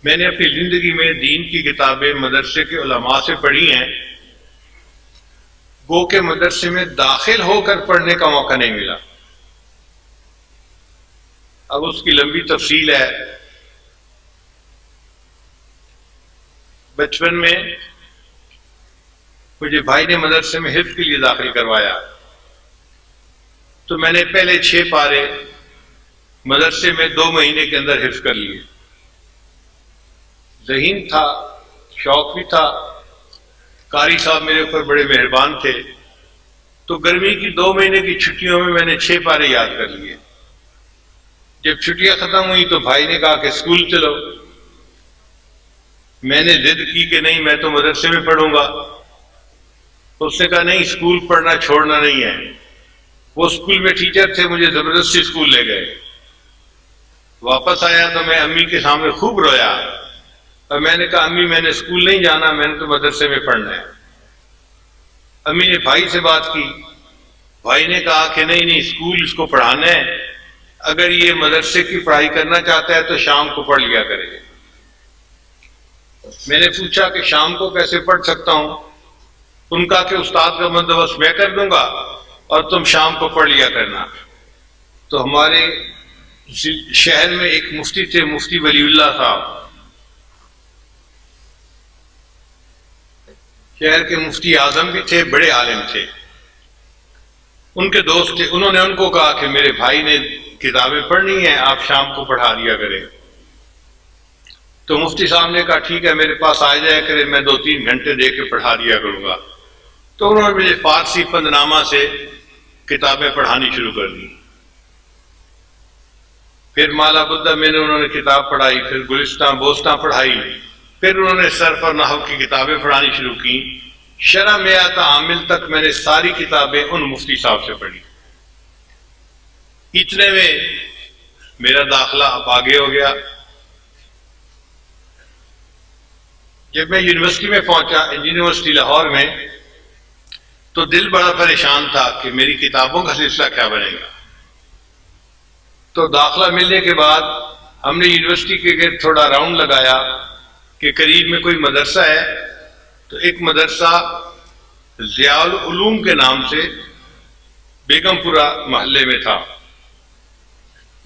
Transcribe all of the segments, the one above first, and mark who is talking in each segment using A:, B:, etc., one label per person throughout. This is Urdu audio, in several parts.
A: میں نے اپنی زندگی میں دین کی کتابیں مدرسے کے علماء سے پڑھی ہیں، گو کہ مدرسے میں داخل ہو کر پڑھنے کا موقع نہیں ملا۔ اب اس کی لمبی تفصیل ہے۔ بچپن میں مجھے بھائی نے مدرسے میں حفظ کے لیے داخل کروایا، تو میں نے پہلے 6 پارے مدرسے میں 2 مہینے کے اندر حفظ کر لیے۔ ذہین تھا، شوق بھی تھا، قاری صاحب میرے اوپر بڑے مہربان تھے، تو گرمی کی 2 مہینے کی چھٹیوں میں نے 6 پارے یاد کر لیے۔ جب چھٹیاں ختم ہوئی تو بھائی نے کہا کہ اسکول چلو۔ میں نے ضد کی کہ نہیں، میں تو مدرسے میں پڑھوں گا۔ اس نے کہا نہیں، اسکول پڑھنا چھوڑنا نہیں ہے۔ وہ اسکول میں ٹیچر تھے، مجھے زبردستی اسکول لے گئے۔ واپس آیا تو میں امی کے سامنے خوب رویا، اور میں نے کہا امی میں نے اسکول نہیں جانا، میں نے تو مدرسے میں پڑھنا ہے۔ امی نے بھائی سے بات کی، بھائی نے کہا کہ نہیں اسکول اس کو پڑھانا ہے، اگر یہ مدرسے کی پڑھائی کرنا چاہتا ہے تو شام کو پڑھ لیا کرے۔ میں نے پوچھا کہ شام کو کیسے پڑھ سکتا ہوں؟ ان کا کہ استاد کا بندوبست میں کر دوں گا اور تم شام کو پڑھ لیا کرنا۔ تو ہمارے شہر میں ایک مفتی تھے، مفتی ولی اللہ صاحب، شہر کے مفتی اعظم بھی تھے، بڑے عالم تھے، ان کے دوست تھے۔ انہوں نے ان کو کہا کہ میرے بھائی نے کتابیں پڑھنی ہیں، آپ شام کو پڑھا دیا کریں۔ تو مفتی صاحب نے کہا ٹھیک ہے، میرے پاس آ جایا کرے، میں 2-3 گھنٹے دے کے پڑھا دیا کروں گا۔ تو انہوں نے مجھے فارسی پندنامہ سے کتابیں پڑھانی شروع کر دی۔ پھر مالا بدہ میں نے انہوں نے کتاب پڑھائی، پھر گلستان بوستان پڑھائی، پھر انہوں نے صرف اور نحو کی کتابیں پڑھانی شروع کی۔ شرح میات عامل تک میں نے ساری کتابیں ان مفتی صاحب سے پڑھی۔ اتنے میں میرا داخلہ اب آگے ہو گیا۔ جب میں یونیورسٹی میں پہنچا، یونیورسٹی لاہور میں، تو دل بڑا پریشان تھا کہ میری کتابوں کا سلسلہ کیا بنے گا۔ تو داخلہ ملنے کے بعد ہم نے یونیورسٹی کے گرد تھوڑا راؤنڈ لگایا کہ قریب میں کوئی مدرسہ ہے۔ تو ایک مدرسہ ضیاء العلوم کے نام سے بیگم پورہ محلے میں تھا۔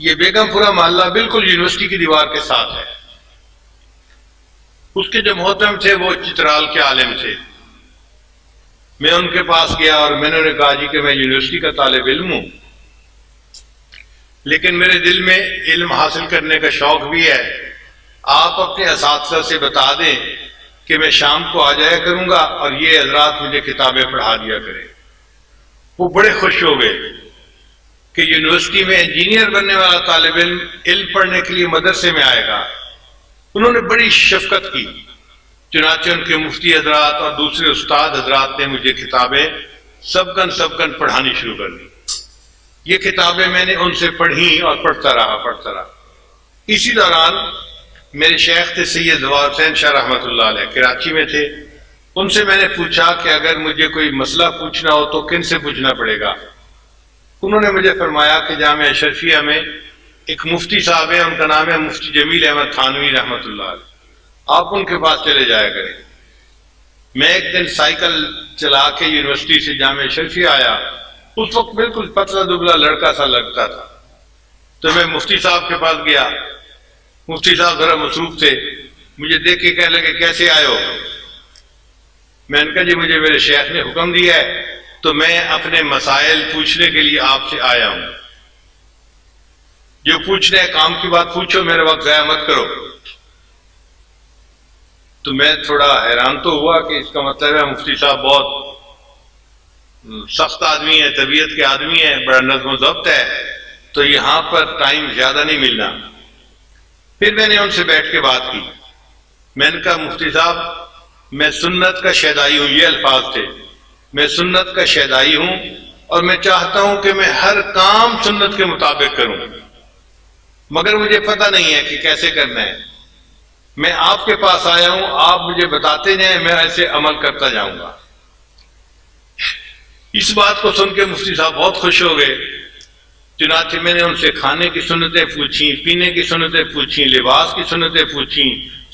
A: یہ بیگم پورہ محلہ بالکل یونیورسٹی کی دیوار کے ساتھ ہے۔ اس کے جو محترم تھے وہ چترال کے عالم تھے۔ میں ان کے پاس گیا اور میں نے انہیں کہا جی کہ میں یونیورسٹی کا طالب علم ہوں، لیکن میرے دل میں علم حاصل کرنے کا شوق بھی ہے، آپ اپنے اساتذہ سے بتا دیں کہ میں شام کو آ جایا کروں گا اور یہ حضرات مجھے کتابیں پڑھا دیا کریں۔ وہ بڑے خوش ہو گئے کہ یونیورسٹی میں انجینئر بننے والا طالب علم پڑھنے کے لیے مدرسے میں آئے گا۔ انہوں نے بڑی شفقت کی، چنانچہ ان کے مفتی حضرات اور دوسرے استاد حضرات نے مجھے کتابیں سبکن پڑھانی شروع کر دی۔ یہ کتابیں میں نے ان سے پڑھی اور پڑھتا رہا۔ اسی دوران میرے شیخ تھے سید زوار حسین شاہ رحمۃ اللہ علیہ، کراچی میں تھے۔ ان سے میں نے پوچھا کہ اگر مجھے کوئی مسئلہ پوچھنا ہو تو کن سے پوچھنا پڑے گا؟ انہوں نے مجھے فرمایا کہ جامعہ اشرفیہ میں ایک مفتی صاحب ہیں، ان کا نام ہے مفتی جمیل احمد تھانوی رحمۃ اللہ علیہ، آپ ان کے پاس چلے جایا کریں۔ میں ایک دن سائیکل چلا کے یونیورسٹی سے جامعہ اشرفیہ آیا، اس وقت بالکل پتلا دبلا لڑکا سا لگتا تھا، تو میں مفتی صاحب کے پاس گیا۔ مفتی صاحب ذرا مصروف تھے، مجھے دیکھ کے کہنے لگے کیسے آئے ہو؟ میں نے کہا جی مجھے میرے شیخ نے حکم دیا ہے تو میں اپنے مسائل پوچھنے کے لیے آپ سے آیا ہوں، جو پوچھنے ہے کام کی بات پوچھو، میرے وقت ضائع مت کرو۔ تو میں تھوڑا حیران تو ہوا کہ اس کا مطلب ہے مفتی صاحب بہت سخت آدمی ہے، طبیعت کے آدمی ہے، بڑا نظم و ضبط ہے، تو یہاں پر ٹائم زیادہ نہیں ملنا۔ پھر میں نے ان سے بیٹھ کے بات کی، میں نے کہا مفتی صاحب میں سنت کا شیدائی ہوں، یہ الفاظ تھے، میں سنت کا شیدائی ہوں اور میں چاہتا ہوں کہ میں ہر کام سنت کے مطابق کروں، مگر مجھے پتہ نہیں ہے کہ کیسے کرنا ہے۔ میں آپ کے پاس آیا ہوں، آپ مجھے بتاتے جائیں، میں ایسے عمل کرتا جاؤں گا۔ اس بات کو سن کے مفتی صاحب بہت خوش ہو گئے۔ چنانچہ میں نے ان سے کھانے کی سنتیں پوچھیں، پینے کی سنتیں پوچھیں، لباس کی سنتیں پوچھیں،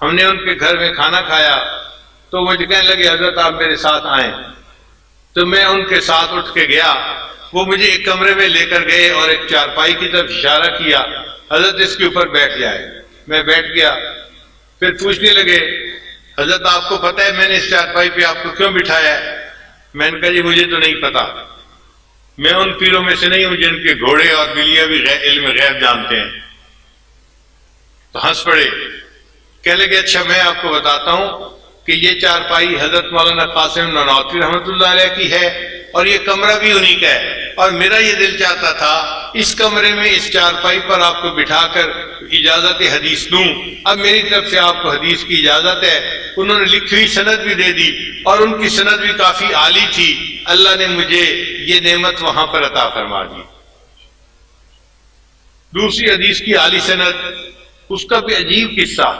A: ہم نے ان کے گھر میں کھانا کھایا تو مجھے کہنے لگے حضرت آپ میرے ساتھ آئیں، تو میں ان کے ساتھ اٹھ کے گیا۔ وہ مجھے ایک کمرے میں لے کر گئے اور ایک چارپائی کی طرف اشارہ کیا، حضرت اس کے اوپر بیٹھ جائے۔ میں بیٹھ گیا۔ پھر پوچھنے لگے حضرت آپ کو پتہ ہے میں نے اس چارپائی پہ آپ کو کیوں بٹھایا ہے؟ میں نے کہا جی مجھے تو نہیں پتا، میں ان پیروں میں سے نہیں ہوں جن کے گھوڑے اور بلیاں بھی علم غیب جانتے ہیں۔ تو ہنس پڑے، کہنے لگے اچھا میں آپ کو بتاتا ہوں کہ یہ چارپائی حضرت مولانا قاسم نانوتوی رحمۃ اللہ علیہ کی ہے اور یہ کمرہ بھی انہی کا ہے، اور میرا یہ دل چاہتا تھا اس کمرے میں اس چارپائی پر آپ کو بٹھا کر اجازت حدیث دوں۔ اب میری طرف سے آپ کو حدیث کی اجازت ہے۔ انہوں نے لکھی ہوئی سند بھی دے دی اور ان کی سند بھی کافی عالی تھی۔ اللہ نے مجھے یہ نعمت وہاں پر عطا فرما دی۔ دوسری حدیث کی عالی سند، اس کا بھی عجیب قصہ۔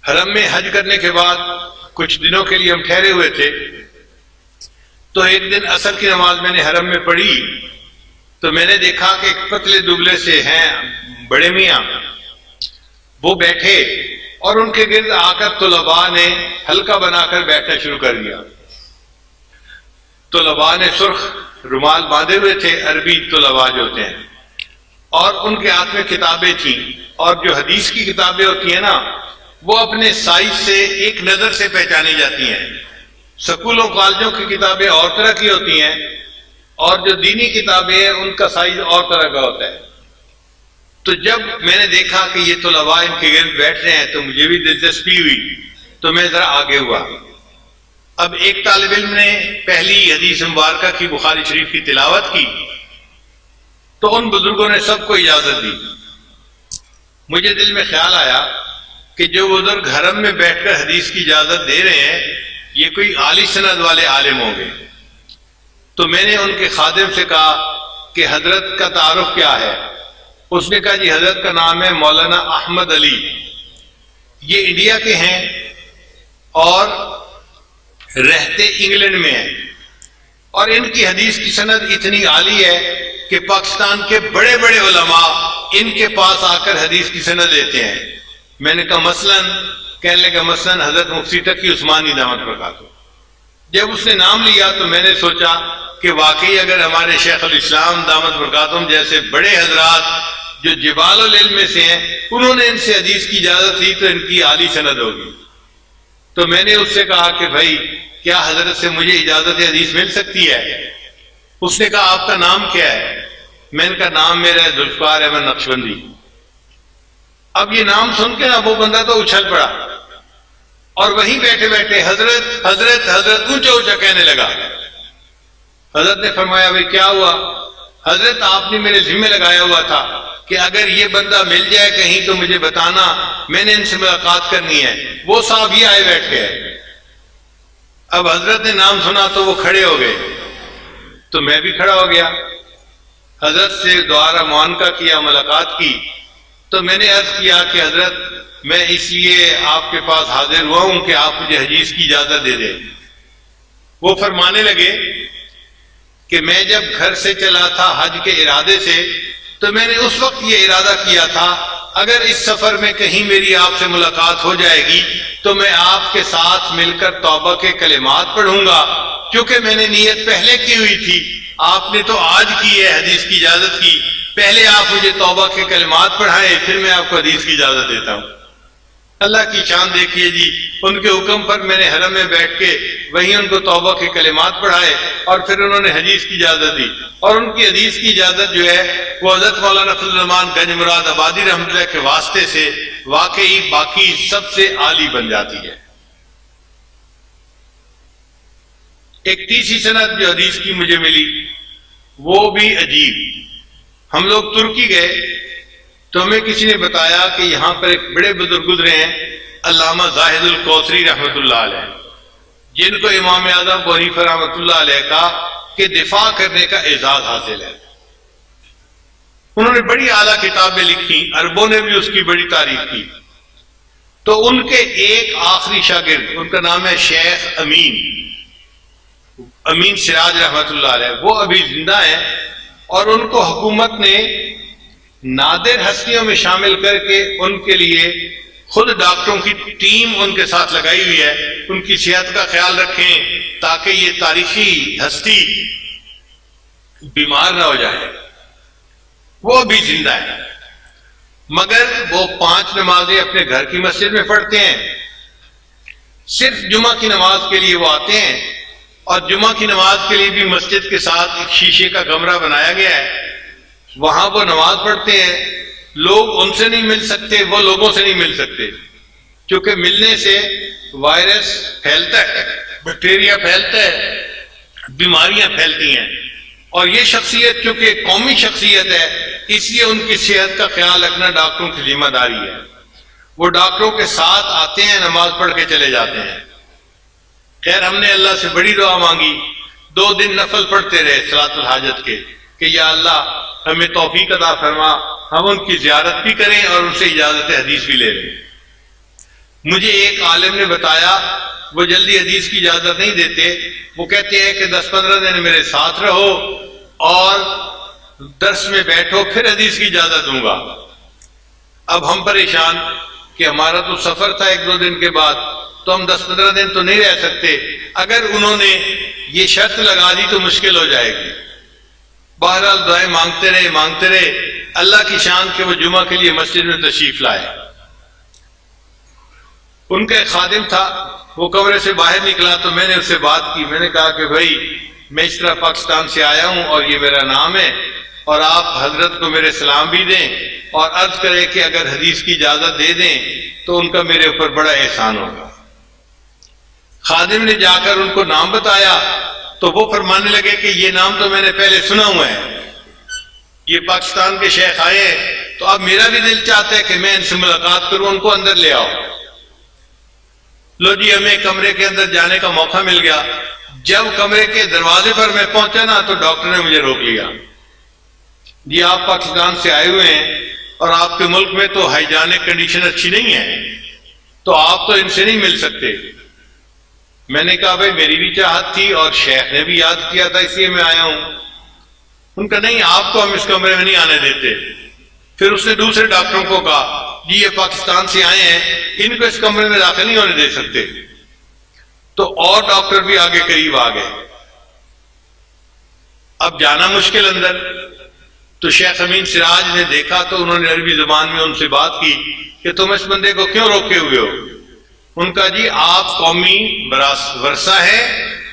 A: حرم میں حج کرنے کے بعد کچھ دنوں کے لیے ہم ٹھہرے ہوئے تھے، تو ایک دن عصر کی نماز میں نے حرم میں پڑھی تو میں نے دیکھا کہ ایک پتلے دبلے سے ہیں بڑے میاں، وہ بیٹھے اور ان کے گرد آ کر طلباء نے حلقہ بنا کر بیٹھنا شروع کر دیا۔ طلباء نے سرخ رومال باندھے ہوئے تھے، عربی طلباء جو ہوتے ہیں، اور ان کے ہاتھ میں کتابیں تھیں، اور جو حدیث کی کتابیں ہوتی ہیں نا وہ اپنے سائز سے ایک نظر سے پہچانی جاتی ہیں۔ سکولوں کالجوں کی کتابیں اور طرح کی ہوتی ہیں اور جو دینی کتابیں ہیں ان کا سائز اور طرح کا ہوتا ہے۔ تو جب میں نے دیکھا کہ یہ طلباء ان کے گرد بیٹھ رہے ہیں تو مجھے بھی دلچسپی ہوئی، تو میں ذرا آگے ہوا۔ اب ایک طالب علم نے پہلی حدیث مبارکہ کی بخاری شریف کی تلاوت کی تو ان بزرگوں نے سب کو اجازت دی۔ مجھے دل میں خیال آیا کہ جو بزرگ حرم میں بیٹھ کر حدیث کی اجازت دے رہے ہیں یہ کوئی عالی سند والے عالم ہوں گے۔ تو میں نے ان کے خادم سے کہا کہ حضرت کا تعارف کیا ہے؟ اس نے کہا جی حضرت کا نام ہے مولانا احمد علی، یہ انڈیا کے ہیں اور رہتے انگلینڈ میں ہیں، اور ان کی حدیث کی سند اتنی عالی ہے کہ پاکستان کے بڑے بڑے علماء ان کے پاس آ کر حدیث کی سند لیتے ہیں۔ میں نے کہا مثلاً؟ کہنے لگا مثلاً حضرت مفتی تقی عثمانی دامت برکاتہ۔ جب اس نے نام لیا تو میں نے سوچا کہ واقعی اگر ہمارے شیخ الاسلام دامت برکاتہم جیسے بڑے حضرات جو جبال العلم میں سے ہیں انہوں نے ان سے حدیث کی اجازت دی تو ان کی عالی سند ہوگی۔ تو میں نے اس سے کہا کہ بھائی کیا حضرت سے مجھے اجازت حدیث مل سکتی ہے؟ اس نے کہا آپ کا نام کیا ہے؟ میں نے کہا نام میرا ہے ذوالفقار احمد نقشبندی۔ اب یہ نام سن کے نا وہ بندہ تو اچھل پڑا اور وہیں بیٹھے بیٹھے حضرت حضرت حضرت اونچا اونچا کہنے لگا۔ حضرت نے فرمایا بھائی کیا ہوا؟ حضرت آپ نے میرے ذمہ لگایا ہوا تھا کہ اگر یہ بندہ مل جائے کہیں تو مجھے بتانا، میں نے ان سے ملاقات کرنی ہے۔ وہ صاحب یہ آئے بیٹھے ہیں۔ اب حضرت نے نام سنا تو وہ کھڑے ہو گئے تو میں بھی کھڑا ہو گیا۔ حضرت سے دوبارہ معانقہ کیا، ملاقات کی، تو میں نے عرض کیا کہ حضرت میں اس لیے آپ کے پاس حاضر ہوا ہوں کہ آپ مجھے حدیث کی اجازت دے دیں۔ وہ فرمانے لگے کہ میں جب گھر سے چلا تھا حج کے ارادے سے تو میں نے اس وقت یہ ارادہ کیا تھا اگر اس سفر میں کہیں میری آپ سے ملاقات ہو جائے گی تو میں آپ کے ساتھ مل کر توبہ کے کلمات پڑھوں گا، کیونکہ میں نے نیت پہلے کی ہوئی تھی۔ آپ نے تو آج کی ہے حدیث کی اجازت کی، پہلے آپ مجھے توبہ کے کلمات پڑھائیں پھر میں آپ کو حدیث کی اجازت دیتا ہوں۔ اللہ کی شان دیکھیے جی، ان کے حکم پر میں نے حرم میں بیٹھ کے وہیں ان کو توبہ کے کلمات پڑھائے اور پھر انہوں نے حدیث کی اجازت دی، اور ان کی حدیث کی اجازت جو ہے وہ حضرت مولانا فضل الرحمان گنج مراد آبادی رحمۃ اللہ کے واسطے سے واقعی باقی سب سے عالی بن جاتی ہے۔ ایک تیسری سند جو حدیث کی مجھے ملی وہ بھی عجیب۔ ہم لوگ ترکی گئے تو ہمیں کسی نے بتایا کہ یہاں پر ایک بڑے بزرگ گزرے ہیں علامہ زاہد الکوثری رحمۃ اللہ علیہ، جن کو امام اعظم ابو حنیفہ رحمۃ اللہ علیہ کا کہ دفاع کرنے کا اعزاز حاصل ہے۔ انہوں نے بڑی اعلیٰ کتابیں لکھی، عربوں نے بھی اس کی بڑی تعریف کی۔ تو ان کے ایک آخری شاگرد، ان کا نام ہے شیخ امین سراج رحمۃ اللہ علیہ، وہ ابھی زندہ ہیں، اور ان کو حکومت نے نادر ہستیوں میں شامل کر کے ان کے لیے خود ڈاکٹروں کی ٹیم ان کے ساتھ لگائی ہوئی ہے، ان کی صحت کا خیال رکھیں تاکہ یہ تاریخی ہستی بیمار نہ ہو جائے۔ وہ بھی زندہ ہے، مگر وہ 5 نمازیں اپنے گھر کی مسجد میں پڑھتے ہیں، صرف جمعہ کی نماز کے لیے وہ آتے ہیں، اور جمعہ کی نماز کے لیے بھی مسجد کے ساتھ ایک شیشے کا کمرہ بنایا گیا ہے، وہاں وہ نماز پڑھتے ہیں۔ لوگ ان سے نہیں مل سکتے، وہ لوگوں سے نہیں مل سکتے، کیونکہ ملنے سے وائرس پھیلتا ہے، بیکٹیریا پھیلتا ہے، بیماریاں پھیلتی ہیں، اور یہ شخصیت چونکہ قومی شخصیت ہے اس لیے ان کی صحت کا خیال رکھنا ڈاکٹروں کی ذمہ داری ہے۔ وہ ڈاکٹروں کے ساتھ آتے ہیں، نماز پڑھ کے چلے جاتے ہیں۔ خیر ہم نے اللہ سے بڑی دعا مانگی، 2 دن نفل پڑھتے رہے صلاۃ الحاجت کے کہ یا اللہ ہمیں توفیق عطا فرما، ہم ان کی زیارت بھی کریں اور ان سے اجازت حدیث بھی لے لیں۔ مجھے ایک عالم نے بتایا وہ جلدی حدیث کی اجازت نہیں دیتے، وہ کہتے ہیں کہ 10-15 دن میرے ساتھ رہو اور درس میں بیٹھو، پھر حدیث کی اجازت دوں گا۔ اب ہم پریشان کہ ہمارا تو سفر تھا 1-2 دن کے بعد، تو ہم 10-15 دن تو نہیں رہ سکتے، اگر انہوں نے یہ شرط لگا دی تو مشکل ہو جائے گی۔ بہرحال دعائیں مانگتے رہے اللہ کی شان کہ وہ جمعہ کے لیے مسجد میں تشریف لائے۔ ان کا ایک خادم تھا، وہ کمرے سے باہر نکلا تو میں نے اس سے بات کی، میں نے کہا کہ بھائی میں اس طرح پاکستان سے آیا ہوں اور یہ میرا نام ہے، اور آپ حضرت کو میرے سلام بھی دیں اور عرض کریں کہ اگر حدیث کی اجازت دے دیں تو ان کا میرے اوپر بڑا احسان ہوگا۔ خادم نے جا کر ان کو نام بتایا تو وہ فرمانے لگے کہ یہ نام تو میں نے پہلے سنا ہوا ہے، یہ پاکستان کے شیخ آئے ہیں تو اب میرا بھی دل چاہتا ہے کہ میں ان سے ملاقات کروں، ان کو اندر لے آؤ۔ لو جی ہمیں کمرے کے اندر جانے کا موقع مل گیا۔ جب کمرے کے دروازے پر میں پہنچا نا تو ڈاکٹر نے مجھے روک لیا، جی آپ پاکستان سے آئے ہوئے ہیں اور آپ کے ملک میں تو ہائیجینک کنڈیشن اچھی نہیں ہے، تو آپ تو ان سے نہیں مل سکتے۔ میں نے کہا بھائی میری بھی چاہت تھی اور شیخ نے بھی یاد کیا تھا اس لیے میں آیا ہوں۔ ان کا نہیں، آپ کو ہم اس کمرے میں نہیں آنے دیتے۔ پھر اس نے دوسرے ڈاکٹروں کو کہا جی یہ پاکستان سے آئے ہیں، ان کو اس کمرے میں داخل نہیں ہونے دے سکتے، تو اور ڈاکٹر بھی آگے قریب آ گئے۔ اب جانا مشکل اندر، تو شیخ امین سراج نے دیکھا تو انہوں نے عربی زبان میں ان سے بات کی کہ تم اس بندے کو کیوں روکے ہوئے ہو؟ ان کا جی آپ قومی ورثہ ہے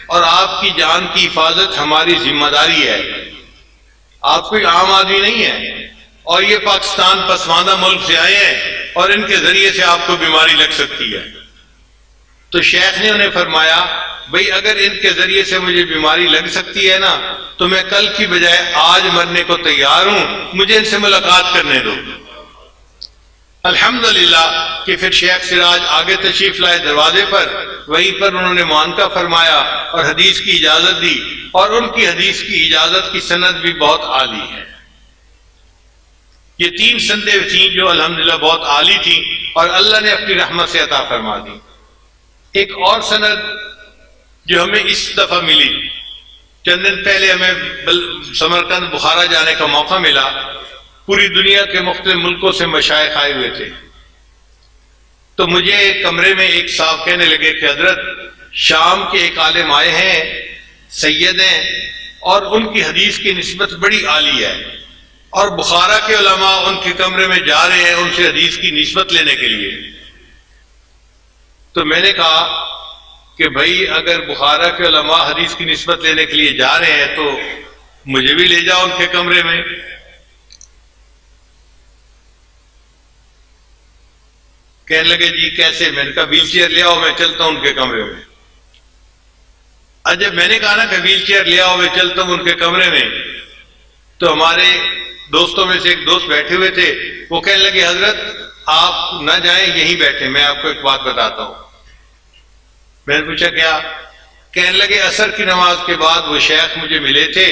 A: اور آپ کی جان کی حفاظت ہماری ذمہ داری ہے، آپ کوئی عام آدمی نہیں ہے، اور یہ پاکستان پسماندہ ملک سے آئے ہیں اور ان کے ذریعے سے آپ کو بیماری لگ سکتی ہے۔ تو شیخ نے انہیں فرمایا بھئی اگر ان کے ذریعے سے مجھے بیماری لگ سکتی ہے نا تو میں کل کی بجائے آج مرنے کو تیار ہوں، مجھے ان سے ملاقات کرنے دو۔ الحمدللہ کہ پھر شیخ سراج آگے تشریف لائے دروازے پر، وہیں پر انہوں نے معانقہ فرمایا اور حدیث کی اجازت دی، اور ان کی حدیث کی اجازت کی سند بھی بہت عالی ہے۔ یہ 3 سندیں تھیں جو الحمدللہ بہت عالی تھیں اور اللہ نے اپنی رحمت سے عطا فرما دی۔ ایک اور سند جو ہمیں اس دفعہ ملی، چند دن پہلے ہمیں سمرقند بخارا جانے کا موقع ملا، پوری دنیا کے مختلف ملکوں سے مشائخ آئے ہوئے تھے، تو مجھے ایک کمرے میں ایک صاحب کہنے لگے کہ حضرت شام کے ایک عالم آئے ہیں، سید ہیں، اور ان کی حدیث کی نسبت بڑی عالی ہے، اور بخارا کے علماء ان کے کمرے میں جا رہے ہیں ان سے حدیث کی نسبت لینے کے لیے۔ تو میں نے کہا کہ بھائی اگر بخارا کے علماء حدیث کی نسبت لینے کے لیے جا رہے ہیں تو مجھے بھی لے جاؤ ان کے کمرے میں۔ کہنے لگے جی کیسے؟ میں نے کہا ویل چیئر لے آؤ میں چلتا ہوں ان کے کمرے میں۔ جب میں نے کہا نا کہ ویل چیئر لے آؤ میں چلتا ہوں ان کے کمرے میں، تو ہمارے دوستوں میں سے ایک دوست بیٹھے ہوئے تھے، وہ کہنے لگے حضرت آپ نہ جائیں یہیں بیٹھے، میں آپ کو ایک بات بتاتا ہوں۔ میں نے پوچھا کیا؟ کہنے لگے عصر کی نماز کے بعد وہ شیخ مجھے ملے تھے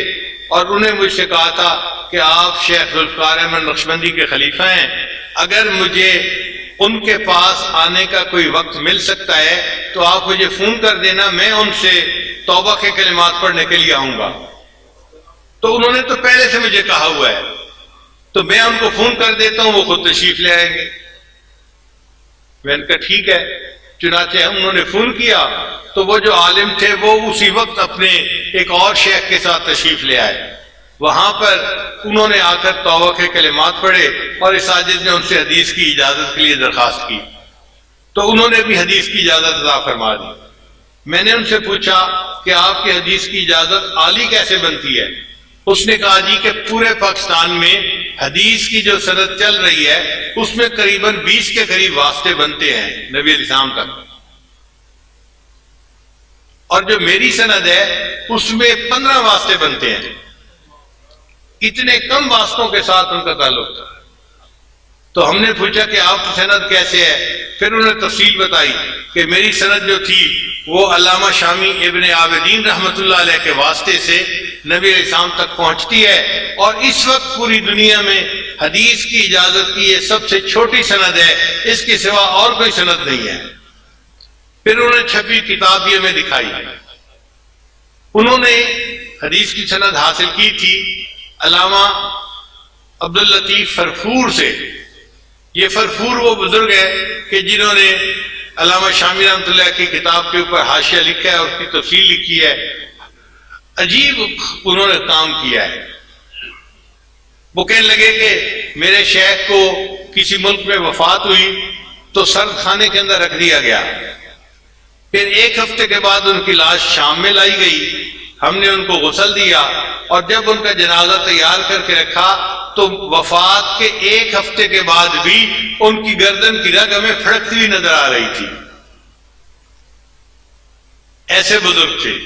A: اور انہیں مجھ سے کہا تھا کہ آپ شیخ ذوالفقار احمد نقشبندی کے خلیفہ ہیں، اگر مجھے ان کے پاس آنے کا کوئی وقت مل سکتا ہے تو آپ مجھے فون کر دینا، میں ان سے توبہ کے کلمات پڑھنے کے لیے آؤں گا۔ تو انہوں نے تو پہلے سے مجھے کہا ہوا ہے، تو میں ان کو فون کر دیتا ہوں، وہ خود تشریف لے آئیں گے۔ میں نے کہا ٹھیک ہے۔ چنانچہ انہوں نے فون کیا تو وہ جو عالم تھے وہ اسی وقت اپنے ایک اور شیخ کے ساتھ تشریف لے آئے۔ وہاں پر انہوں نے آ کر توبہ کے کلمات پڑھے اور اس عاجز نے ان سے حدیث کی اجازت کے لیے درخواست کی، تو انہوں نے بھی حدیث کی اجازت عطا فرما دی۔ میں نے ان سے پوچھا کہ آپ کی حدیث کی اجازت عالی کیسے بنتی ہے؟ اس نے کہا جی کہ پورے پاکستان میں حدیث کی جو سند چل رہی ہے اس میں قریباً 20 کے قریب واسطے بنتے ہیں نبی علیہ السلام تک، اور جو میری سند ہے اس میں 15 واسطے بنتے ہیں۔ اتنے کم واسطوں کے ساتھ ان کا تعلق تھا۔ تو ہم نے پوچھا کہ آپ کی سند کیسے ہے؟ پھر انہوں نے تفصیل بتائی کہ میری سند جو تھی وہ علامہ شامی ابن عابدین رحمۃ اللہ علیہ کے واسطے سے نبی علیہ السلام تک پہنچتی ہے، اور اس وقت پوری دنیا میں حدیث کی اجازت کی یہ سب سے چھوٹی سند ہے، اس کے سوا اور کوئی سند نہیں ہے۔ پھر انہوں نے چھپی کتاب یہ میں دکھائی، انہوں نے حدیث کی سند حاصل کی تھی علامہ عبداللطیف فرفور سے۔ یہ فرفور وہ بزرگ ہے کہ جنہوں نے علامہ شامی رحمۃ اللہ کی کتاب کے اوپر حاشیہ لکھا ہے اور اس کی تفصیل لکھی ہے۔ عجیب انہوں نے کام کیا ہے۔ وہ کہنے لگے کہ میرے شیخ کو کسی ملک میں وفات ہوئی تو سرد خانے کے اندر رکھ دیا گیا، پھر 1 ہفتے کے بعد ان کی لاش شام میں لائی گئی، ہم نے ان کو غسل دیا، اور جب ان کا جنازہ تیار کر کے رکھا تو وفات کے 1 ہفتے کے بعد بھی ان کی گردن کی رگ ہمیں پھڑکتی ہوئی نظر آ رہی تھی۔ ایسے بزرگ تھے۔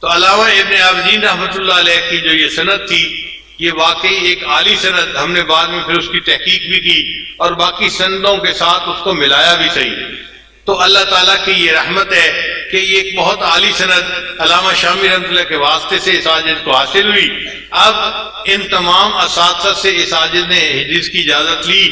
A: تو علامہ ابن عابدین رحمۃ اللہ علیہ کی جو یہ سند تھی یہ واقعی ایک عالی سند، ہم نے بعد میں پھر اس کی تحقیق بھی کی اور باقی سندوں کے ساتھ اس کو ملایا بھی صحیح۔ تو اللہ تعالیٰ کی یہ رحمت ہے کہ یہ ایک بہت عالی سند علامہ شامی رحمۃ اللہ کے واسطے سے اس عاجز کو حاصل ہوئی۔ اب ان تمام اساتذہ سے اس عاجز نے حدیث کی اجازت لی،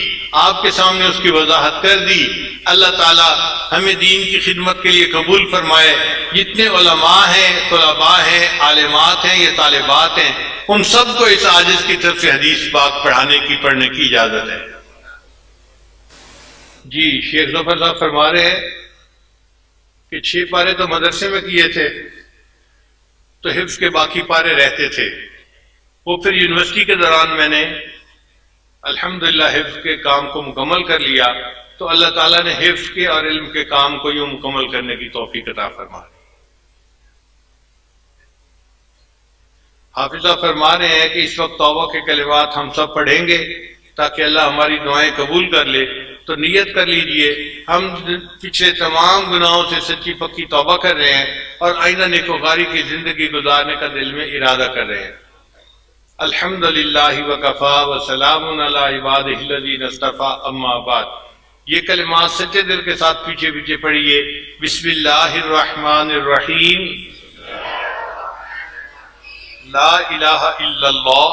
A: آپ کے سامنے اس کی وضاحت کر دی۔ اللہ تعالیٰ ہمیں دین کی خدمت کے لیے قبول فرمائے۔ جتنے علماء ہیں، طلباء ہیں، عالمات ہیں یا طالبات ہیں، ان سب کو اس عاجز کی طرف سے حدیث پاک پڑھنے کی اجازت ہے۔ جی شیخ ظفر صاحب فرما رہے ہیں کہ 6 پارے تو مدرسے میں کیے تھے تو حفظ کے باقی پارے رہتے تھے، وہ پھر یونیورسٹی کے دوران میں نے الحمدللہ حفظ کے کام کو مکمل کر لیا، تو اللہ تعالیٰ نے حفظ کے اور علم کے کام کو یوں مکمل کرنے کی توفیق عطا فرما دی۔ حافظہ فرما رہے ہیں کہ اس وقت توبہ کے کلمات ہم سب پڑھیں گے تاکہ اللہ ہماری دعائیں قبول کر لے، تو نیت کر لیجئے ہم پچھلے تمام گناہوں سے سچی پکی توبہ کر رہے ہیں اور آئندہ نیکوکاری کی زندگی گزارنے کا دل میں ارادہ کر رہے ہیں۔ الحمدللہ وکفا وسلام علی عبادہ الذین اصطفی، اما بعد۔ یہ کلمات سچے دل کے ساتھ پیچھے پیچھے پڑھیے۔ بسم اللہ الرحمن الرحیم، لا الہ الا اللہ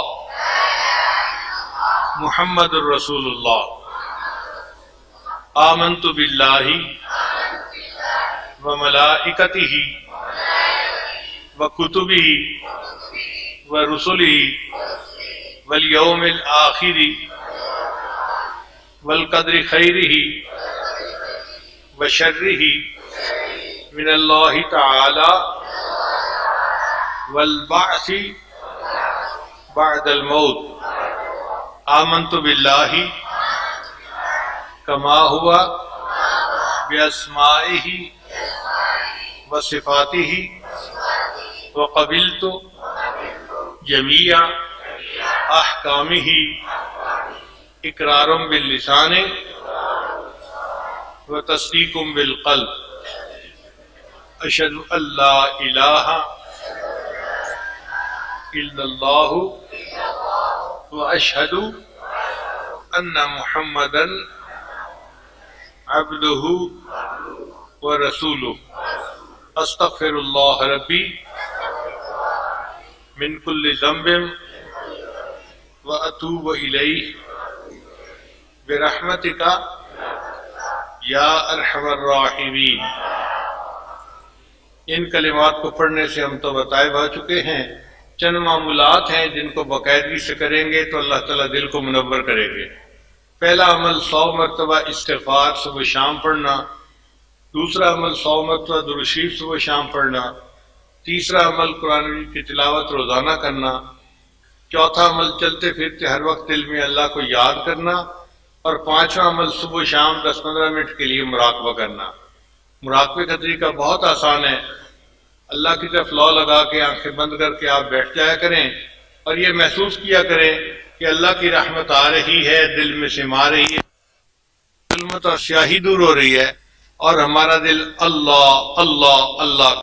A: محمد الرسول اللہ، آمنت باللہ وملائکتہ وکتبہ ورسلہ والیوم الآخر والقدر خیرہ وشرہ من اللہ تعالی والبعث بعد الموت۔ آمنت باللہ کما ہوا باسمائہ وصفاتہ وقبلت جمیع احکامہ اقرار باللسان وتصدیق بالقلب۔ اشہد ان لا الہ الا اللہ واشہد ان محمدا عبدہ ورسولہ۔ استغفر اللہ ربی من کل ذنب واتوب الیہ برحمتک یا ارحم الراحمین۔ ان کلمات کو پڑھنے سے ہم تو بتائے بھا چکے ہیں چند معمولات ہیں جن کو باقاعدگی سے کریں گے تو اللہ تعالیٰ دل کو منور کریں گے۔ پہلا عمل 100 مرتبہ استغفار صبح شام پڑھنا، دوسرا عمل 100 مرتبہ درود شریف صبح شام پڑھنا، تیسرا عمل قرآن کی تلاوت روزانہ کرنا، چوتھا عمل چلتے پھرتے ہر وقت دل میں اللہ کو یاد کرنا، اور پانچواں عمل صبح شام 10-15 منٹ کے لیے مراقبہ کرنا۔ مراقبے کا طریقہ بہت آسان ہے، اللہ کی طرف لو لگا کے آنکھیں بند کر کے آپ بیٹھ جایا کریں اور یہ محسوس کیا کریں کہ اللہ کی رحمت آ رہی ہے، دل میں سما رہی ہے، ظلمت اور سیاہی دور ہو رہی ہے، اور ہمارا دل اللہ اللہ اللہ